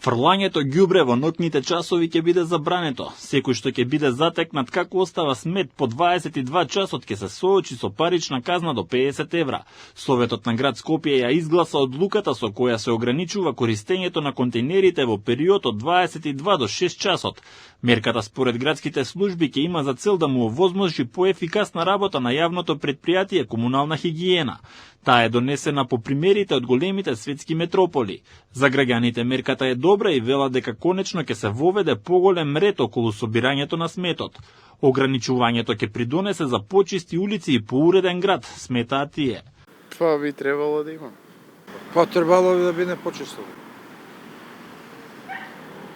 Фрлањето ѓубре во ноќните часови ќе биде забрането. Секој што ќе биде затекнат како остава смет по 22 часот ќе се соочи со парична казна до 50 евра. Советот на град Скопје ја изгласа одлуката со која се ограничува користењето на контейнерите во период од 22 до 6 часот. Мерката според градските служби ќе има за цел да му овозможи поефикасна работа на јавното предпријатие комунална хигиена. Таа е донесена по примерите од големите светски метрополи. За граѓаните мерката е добра и велат дека конечно ќе се воведе поголем ред околу собирањето на сметот. Ограничувањето ќе придонесе за почисти улици и поуреден град, сметаат тие. Това би требало да има. Требало да биде почисто.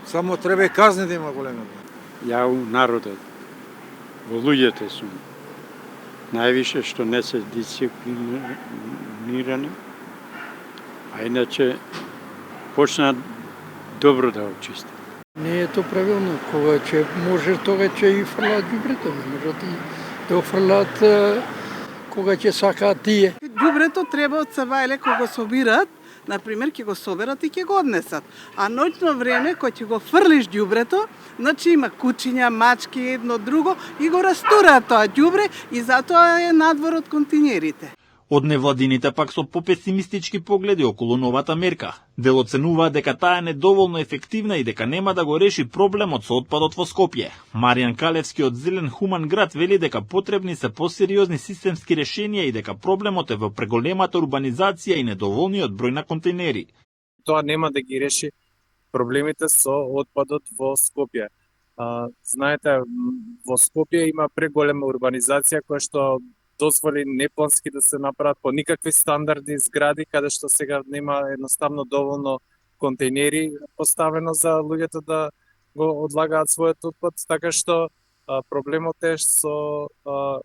Само треба и казни да има големи. Ја у народот, во луѓето сум. Највише што не се дисциплинирани, а иначе почна добро да очисти. Не е то правилно, кога ќе може тога ќе и фрлаат ѓубрето, не може да фрлаат кога ќе сакаат тие. Ѓубрето треба од сабајле кога го собираат, например, ќе го соберат и ќе го однесат. А ноќно време, кога ќе го фрлиш ѓубрето, значи има кучиња, мачки, едно друго, и го растураат тоа ѓубре и затоа е надвор од континерите. Од невладините пак со попесимистички погледи околу новата мерка. Дел оценува дека таа е недоволно ефективна и дека нема да го реши проблемот со отпадот во Скопје. Маријан Калевски од Зелен хуман град вели дека потребни се посериозни системски решенија и дека проблемот е во преголемата урбанизација и недоволниот број на контейнери. Тоа нема да ги реши проблемите со отпадот во Скопје. Знаете, во Скопје има преголема урбанизација која што дозволи неплански да се направат по никакви стандарди згради, каде што сега нема едноставно доволно контейнери поставено за луѓето да го одлагаат својот отпад, така што проблемот е со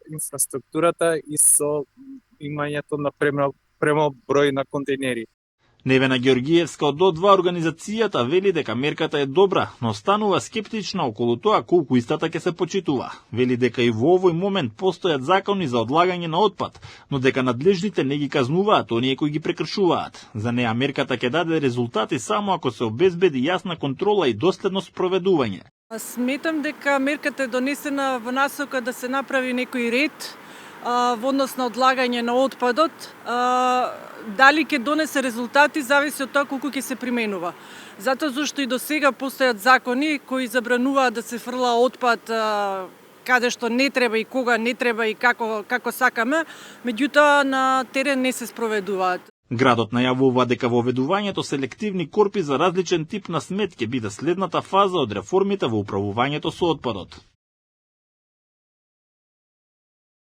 инфраструктурата и со имањето на премал број на контейнери. Невена Георгиевска од О2 организацијата вели дека мерката е добра, но останува скептична околу тоа колку истата ќе се почитува. Вели дека и во овој момент постојат закони за одлагање на отпад, но дека надлежните не ги казнуваат оние кои ги прекршуваат. За неа мерката ќе даде резултати само ако се обезбеди јасна контрола и доследно спроведување. Сметам дека мерката е донесена во насока да се направи некој ред во однос на одлагање на отпадот. Дали ќе донесе резултати зависи од тоа колку ќе се применува. Затоа зашто и до сега постојат закони кои забрануваат да се фрла отпад каде што не треба и кога не треба и како сакаме, меѓутоа на терен не се спроведуваат. Градот најавува дека воведувањето селективни корпи за различен тип на смет ќе биде следната фаза од реформите во управувањето со отпадот.